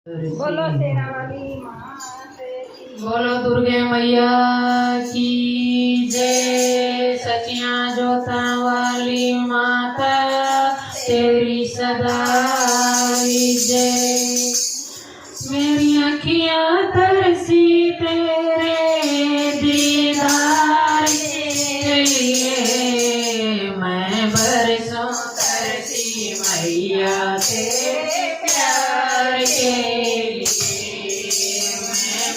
बोलो शेरा वाली मात की। बोलो दुर्गे मैया की जय। सचिया जोता वाली माता तेरी सदा जय। मेरी अखियां तरसी तेरे दीदार के लिए, मैं बरसों तरसी मैया तेरे प्यार के लिए, मैं